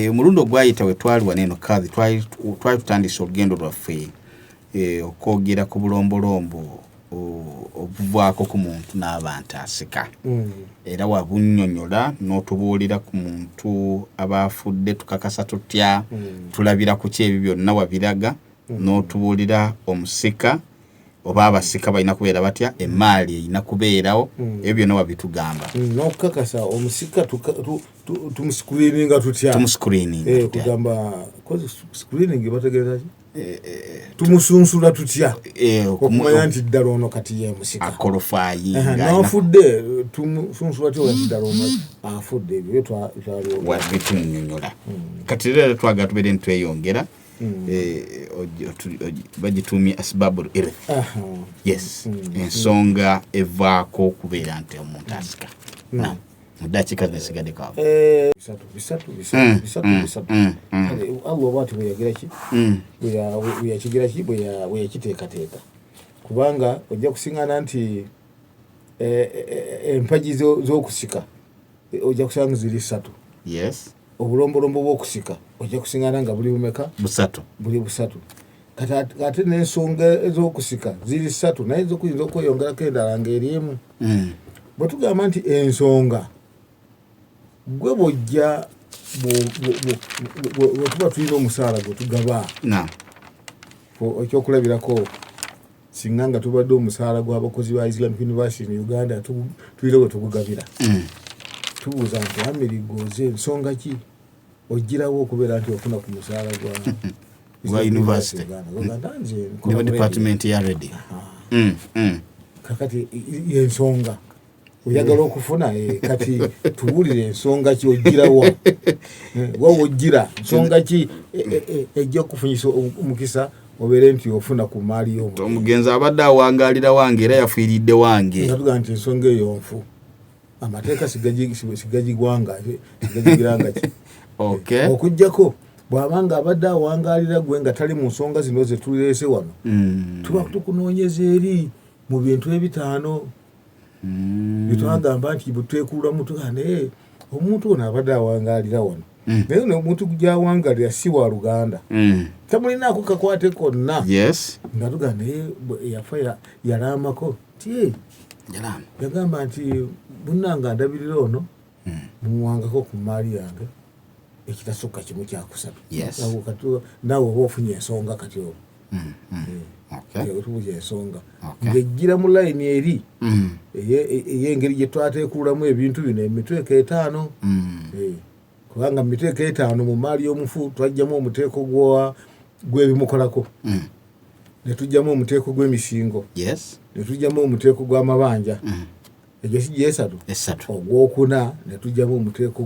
Omulundo gwayita we twali waneno kazi twali tutandise olugendo lwaffe okwogera ku bulombolombo obuvaako ku muntu n'abantu asika era wabunnyonnyola n'otubuulira ku muntu abafudde tukakasa tutya tulabira ku kyebi byonna wabiraga n'otubuulira omusika oba abasika balina kubeera batya emaali erina kubeerawo ebyo byonna wabitugamba n'okukakasa omusika tumuscreeninga tutya kugamba screening bategeeza ki tumusunsula tutya okumanya nti ddala ono kati ye musika akolofayinga n'afudde tumusunsula tutya nti ddala ono afudde ebyo wabitunyonnyola kati leero twagala tubeere ntweyongera bagitumye asbabul irth yes ensonga evaako okubeera nti omuntu asika mudakiika zisigadde kawa bisatu Allah bwati bweyakigira ki bweyakiteekateeka kubanga ojja kusiŋŋana nti empagi z'okusika ojja kusanga ziri 3 yes obulombolombo bw'okusika ojja kusiŋŋana nga buli bumeka buli busatu ate n'ensonga ez'okusika ziri 3 naye zokuyinza okweyongerako endala ng'eriemu bwe tugamba nti ensonga gwe bw'ojja bwe tuba tulina omusaala gwe tugaba ekyokulabirako singa nga tubadde omusaala gw'abakozi ba Islamic University mu Uganda tulina bwe tugugabira tubuuza nti amirigoze ensonga ki ogirawo okubeera nti ofuna ku musaala gwa university ne department ya ready kakati ensonga oyagala okufuna kati tuwulire ensonga ki ogirawo wawe ogira nsonga ki ejja okufunyisa omukisa obeere nti ofuna ku maali y'omuntu omugenzi abadde awangaalira wange era yafiiridde wange nga tugaa nti ensonga eyo nfu amateeka sigagigwanga sigagigiranga ki okujjako bw'abanga abadde awangaalira gwe nga tali mu nsonga zino ze tuleese wano tuba tukunoonyeza eri mu bintu ebitaano bitwagamba nti bwetwekulula mutugane omuntu ono abadde awangaalira wano naye omuntu gy'awangaalira si wa Luganda tamulinaako kakwate konna nga tugaa naye yafa yalaamako ti yagamba nti munnanga ndabirira ono mumuwangako ku maali yange ekitasukka kimu kyakusatu naawe oba ofunye ensonga kati olwo otubuza ensonga ng'ejjira mu layini eri ey'engeri gye twateekulamu ebintu bino emiteeko 5 kubanga mu miteeko 5 mu maali y'omufu twajjamu omuteeko gw'ebimukolako ne tujjamu omuteeko gw'emisingo ne tujjamu omuteeko gw'amabanja egyo si gyesatu ogwokuna ne tujjamu omuteeko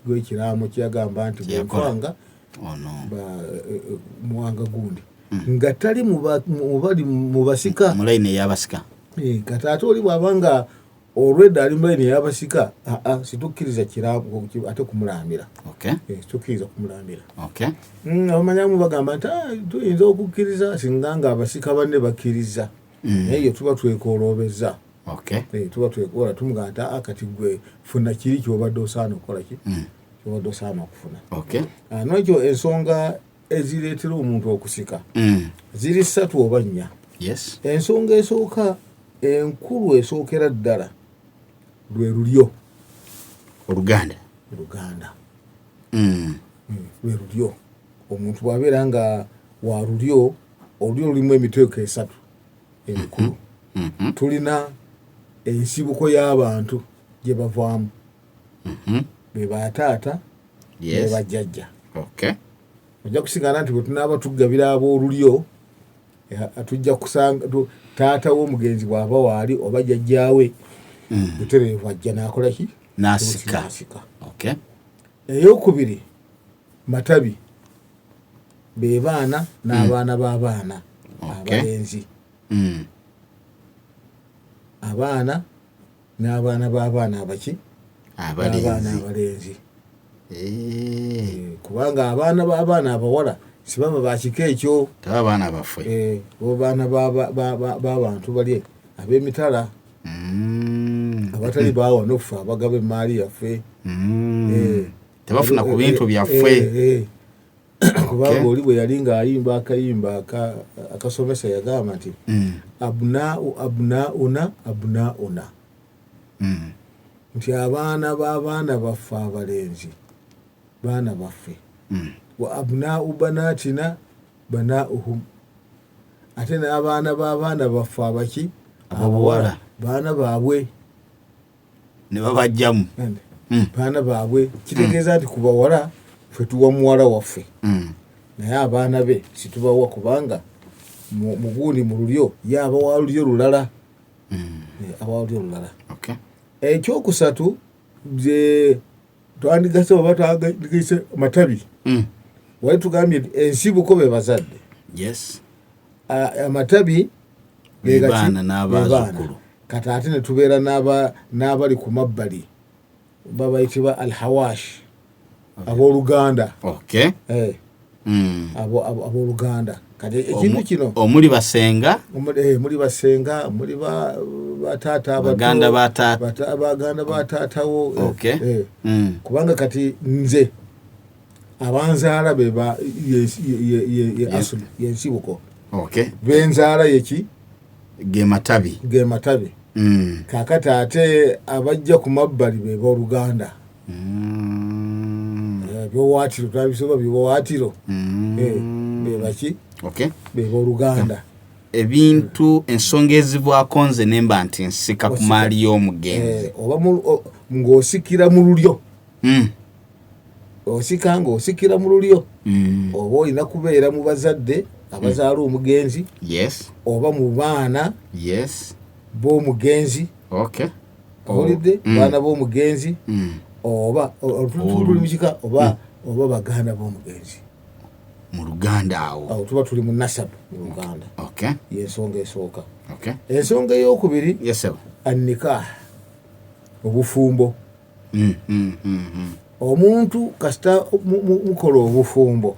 gw'ekiraamo kyagamba nti bwenfanga muwanga gundi nga tali mubali mu basika mu layini ey'abasika kati ate oli bw'abanga olwedda ali mu layini ey'abasika situkkiriza kiraamo ate kumulambira situkkiriza kumulambira abamanyamu bagamba nti tuyinza okukkiriza singa nga abasika banne bakkiriza naye yo tuba twekooloobeza tuba twekola tumugamba nti kati gwe funa kiri kyobadde osaana okukola ki kyobadde osaana okufuna n'ekyo ensonga ezireetera omuntu okusika ziri 3 oba 4 ensonga esooka enkulu esookera ddala lwe lulyo oluganda lwe lulyo omuntu bw'abeera nga wa lulyo olulyo lulimu emiteeko 3 emikulu tulina ensibuko y'abantu gye bavaamu be bataata be bajjajja ojja kusigana nti bwe tunaaba tugabira ab'olulyo tujja kusanga taata w'omugenzi bw'aba waali oba jjajjaawe butereevu ajja n'akola ki n'asika eyokubiri matabi be baana n'abaana b'abaana abalenzi abaana n'abaana b'abaana abaki abaana abalenzi kubanga abaana b'abaana abawala sibaba bakika ekyo abaana abaffe baana b'abantu bali ab'emitala abatali baawa n'okufa abagaba emaali yaffe tebafuna ku bintu byaffe. Kubanga oli bwe yali ng'ayimba akayimba akasomesa yagamba nti abnauna nti abaana b'abaana baffe abalenzi baana baffe wa abnau banatina banauhum ate n'abaana b'abaana baffe abaki ababuwala baana baabwe ne babajjamu baana baabwe kitegeeza nti ku bawala ffe tuwa muwala waffe naye abaana be situbawa kubanga mugundi mu lulyo ye abawa lulyo lulala abawa lulyo lulala. Ekyokusatu je twandigase oba twandigise matabi wali tugambye ensibuko be bazadde amatabi begaana n'abazzukulu kati ate ne tubeera n'abali ku mabbali babayitibwa alhawash abooluganda abooluganda kati ekintu kino omuli basenga muli basenga muli bataata baganda bataatawo kubanga kati nze abanzaala beba asuli yensibuko benzaala yeki ge matabi kakati ate abajja ku mabbali beba oluganda byowaatiro twabisoba byowaatiro bebaki beba oluganda. Ebintu ensonga ezivwako nze nemba nti nsika ku maali y'omugenzi oba ng'osikira mu lulyo osika ng'osikira mu lulyo oba olina kubeera mu bazadde abazaala omugenzi oba mu baana b'omugenzi owulidde baana b'omugenzi oba tuli mukika oba baganda b'omugenzi mu luganda awo tuba tuli mu nasabu mu luganda yensonga esooka. Ensonga ey'okubiri annikah obufumbo. Omuntu kasita mukola obufumbo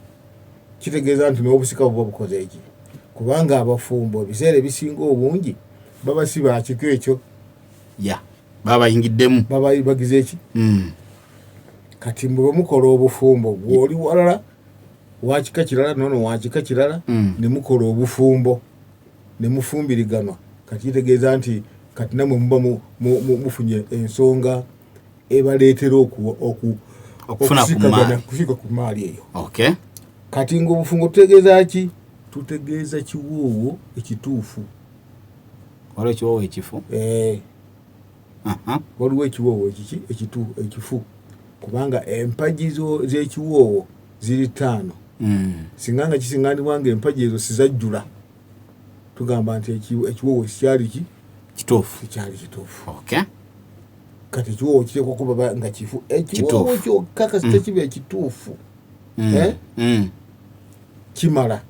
kitegeeza nti n'obusika buba bukoze eki kubanga abafumbo ebiseera ebisinga obungi baba si bakiko ekyo babayingiddemu bagize eki kati bwe mukola obufumbo gw'oli walala wakika kirala nono wakika kirala ne mukola obufumbo ne mufumbiriganwa kati kitegeeza nti kati namwe muba mufunye ensonga ebaleetera okufika ku maali eyo. Kati ng'obufungo tutegeeza ki? Tutegeeza kiwoowo ekituufu. Waliwo ekiwoowo ekifu? Waliwo ekiwoowo ekifu kubanga empagi z'ekiwoowo ziri 5 singa nga kisiŋŋanibwa nga empagi ezo sizajjula tugamba nti ekiwoowo kikyali kituufu. Kati ekiwoowo kiteekwa kuba nga kifu ekiwoowo kyokka kasita kiba ekituufu kimala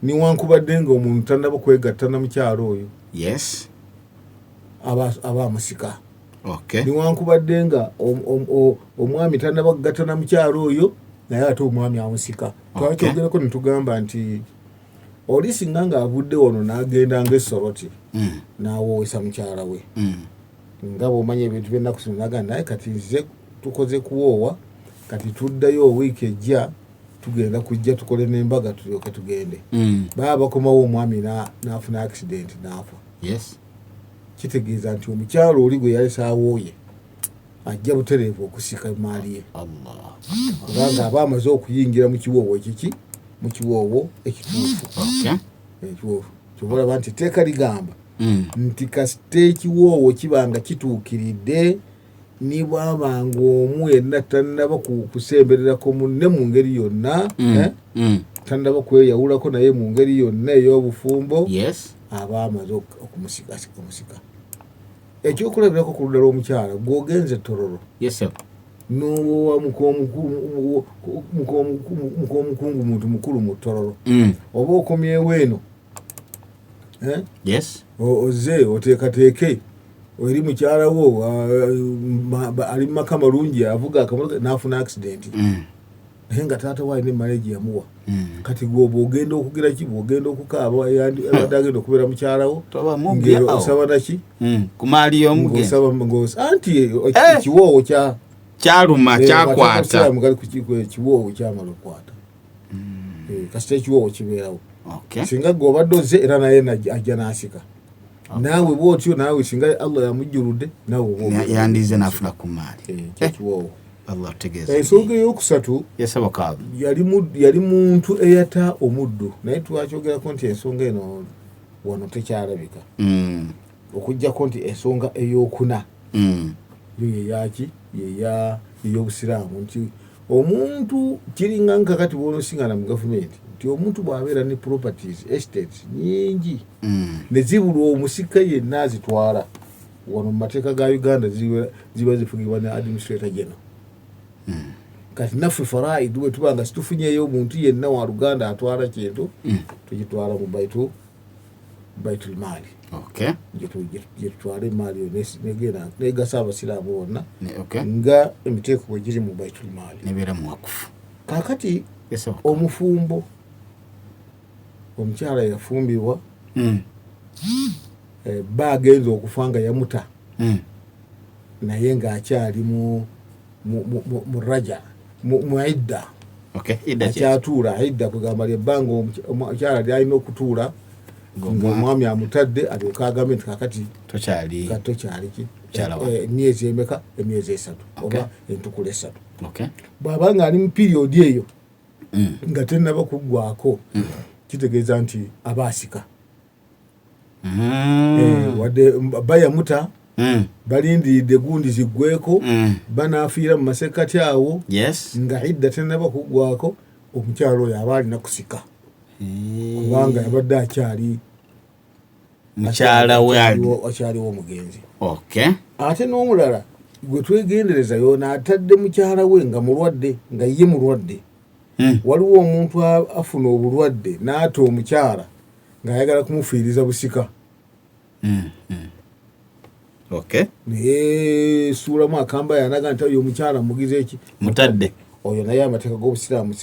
niwankubadde ng'omuntu tannaba kwegatta na mukyalo oyo aba amusika niwankubadde nga omwami tannaba kugatta na mukyalo oyo naye ate omwami amusika. Twakyogerako ne tugamba nti oli singa ng'avudde wano n'agenda ng'essoroti n'awoowesa mukyala we nga bw'omanya ebintu by'ennaku zino nagamba naye kati nze tukoze kuwoowa kati tuddayo wiiki ejja tugenda kujja tukole n'embaga tulyoke tugende baba bakomawo omwami n'afuna accident n'afa kitegeeza nti omukyalo oli gwe yalesa awooye ajja butereevu okusika maali ye kubanga aba amaze okuyingira mu kiwoowo ekiki mu kiwoowo ekituufu kyobalaba nti teeka ligamba nti kasita ekiwoowo kibanga kituukiridde ni bwabanga omu yenna tannaba kusembererako munne mu ngeri yonna tannaba kweyawulako naye mu ngeri yonna ey'obufumbo aba amaze okumusika. Ekyokulabirako ku ludda lw'omukyala gw'ogenze Tororo n'owowa mukomukungu muntu mukulu mu Tororo oba okomyewo eno oze oteekateeke eri mukyala wo ali mu maka malungi avuga akamotoka n'afuna accident naye nga taata waayi ne maleegi yamuwa kati gwoba ogenda okugira ki bw'ogenda okukaaba abadde agenda okubeera mukyala wo ngero osaba naki ku maali y'omugenzi anti ekiwoowo kyaluma kyakwata mugali ku kiwoowo kyamala okwata kasita ekiwoowo kibeerawo singa gweobadde ozze era naye ajja n'asika naawe bwotyo naawe singa Allah yamujjuludde naawe yandize n'afuna ku maali kyekiwoowo Allah tegeeza ensonga eyokusatu yali muntu eyata omuddu naye twakyogerako nti ensonga eno wano tekyalabika okuggyako nti ensonga eyokuna yeyaki ey'obusiraamu nti omuntu kiringa nkakati bw'onosingana mu gavumenti nti omuntu bw'abeera ne properties estates nyingi ne zibulwa omusika yenna azitwala wano mu mateeka ga Uganda ziba zifugibwa ne administrator general kati naffe faraidi bwe tuba nga situfunyeyo omuntu yenna wa Luganda atwala kintu tugitwala mu baitul maali gye tutwala emaali yo negenda negasa abasiraamu bonna nga emiteeko bwe giri mu baitul maali nebeera muwakufu kakati omufumbo omukyala yafumbibwa bba agenza okufa nga yamuta naye ng'akyali mu raja mu idda akyatuula idda kugamba lyebbanga omukyala lyalina okutuula ng'omwami amutadde alyoka agambe nti kakati tokyaliki emyezi emeka emyezi 3 oba entukula 3 bw'abanga ali mu piriyodi eyo nga tennaba kuggwako kitegeeza nti aba asika wadde bayamuta balindiridde gundi ziggweko banaafiira mu masekkati awo nga idda tennaba kuggwako omukyalo oyo aba alina kusika kubanga yabadde akyali mukyala we akyaliwo omugenzi ate n'omulala gwe twegendereza yoona atadde mukyala we nga mulwadde nga ye mulwadde waliwo omuntu afuna obulwadde n'ata omukyala ng'ayagala kumufiiriza busika naye suulamu akamba yanaga nti oyo omukyala mugize eki mutadde oyo naye amateeka g'obusiraamu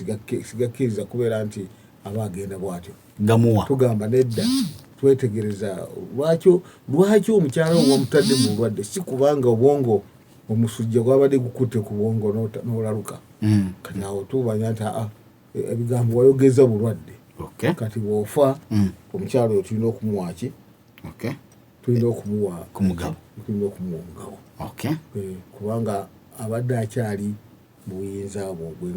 sigakkiriza kubeera nti aba agenda bw'atyo gamuwa tugamba nedda twetegereza lwaki omukyala wamutadde mu bulwadde si kubanga obwongo omusujja gwabadde gukutte ku bwongo n'olaluka kati awo tubanya nti ebigambo wayogeza bulwadde kati bw'ofa omukyala oyo tulina okumuwaki tulina okumuwa omugabo kubanga abadde akyali mu buyinza bwe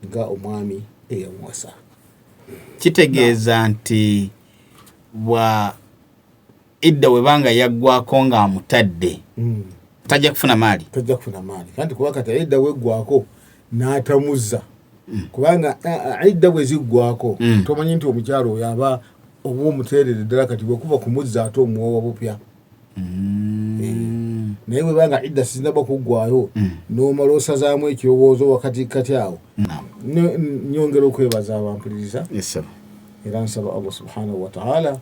nga omwami eyamuwasa kitegeeza nti bwa idda webanga yaggwako ng'amutadde tajja kufuna maali kandi kuba kati idda weggwako n'atamuzza kubanga idda bwe ziggwako tomanyi nti omukyalo oyo aba oba omuteerere ddala kati bwekuba kumuzza ate omuwowa bupya naye webanga idda sizinaba kuggwayo n'omala osazaamu ekirowoozo wakati awo nyongera okwebaza abampuliriza era nsaba Allah subhanahu wa ta'ala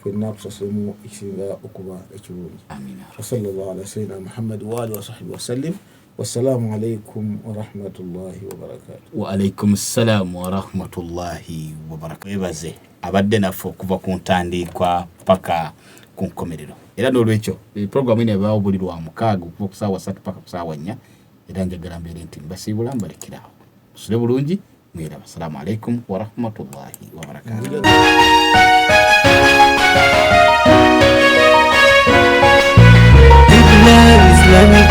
fenna tusasemu ekisinga okuba ekirungi wasallallahu ala sayyidina Muhammad wa alihi wa sahbihi wasallim wassalamu alaikum warahmatullahi wabarakatuh. Wa alaikum salam warahmatullahi wabarakatuh. Ebaze abadde naffe okuva ku ntandikwa paka ku nkomerero era n'olwekyo programu eno ebaawo buli lwamukaaga okuva ku ssaawa 3 paka ku ssaawa 4 era njagala mbeere nti mbasiibula mbalekerawo tusule bulungi mwera. Assalamu alaikum warahmatullahi wabarakatuh. Islamic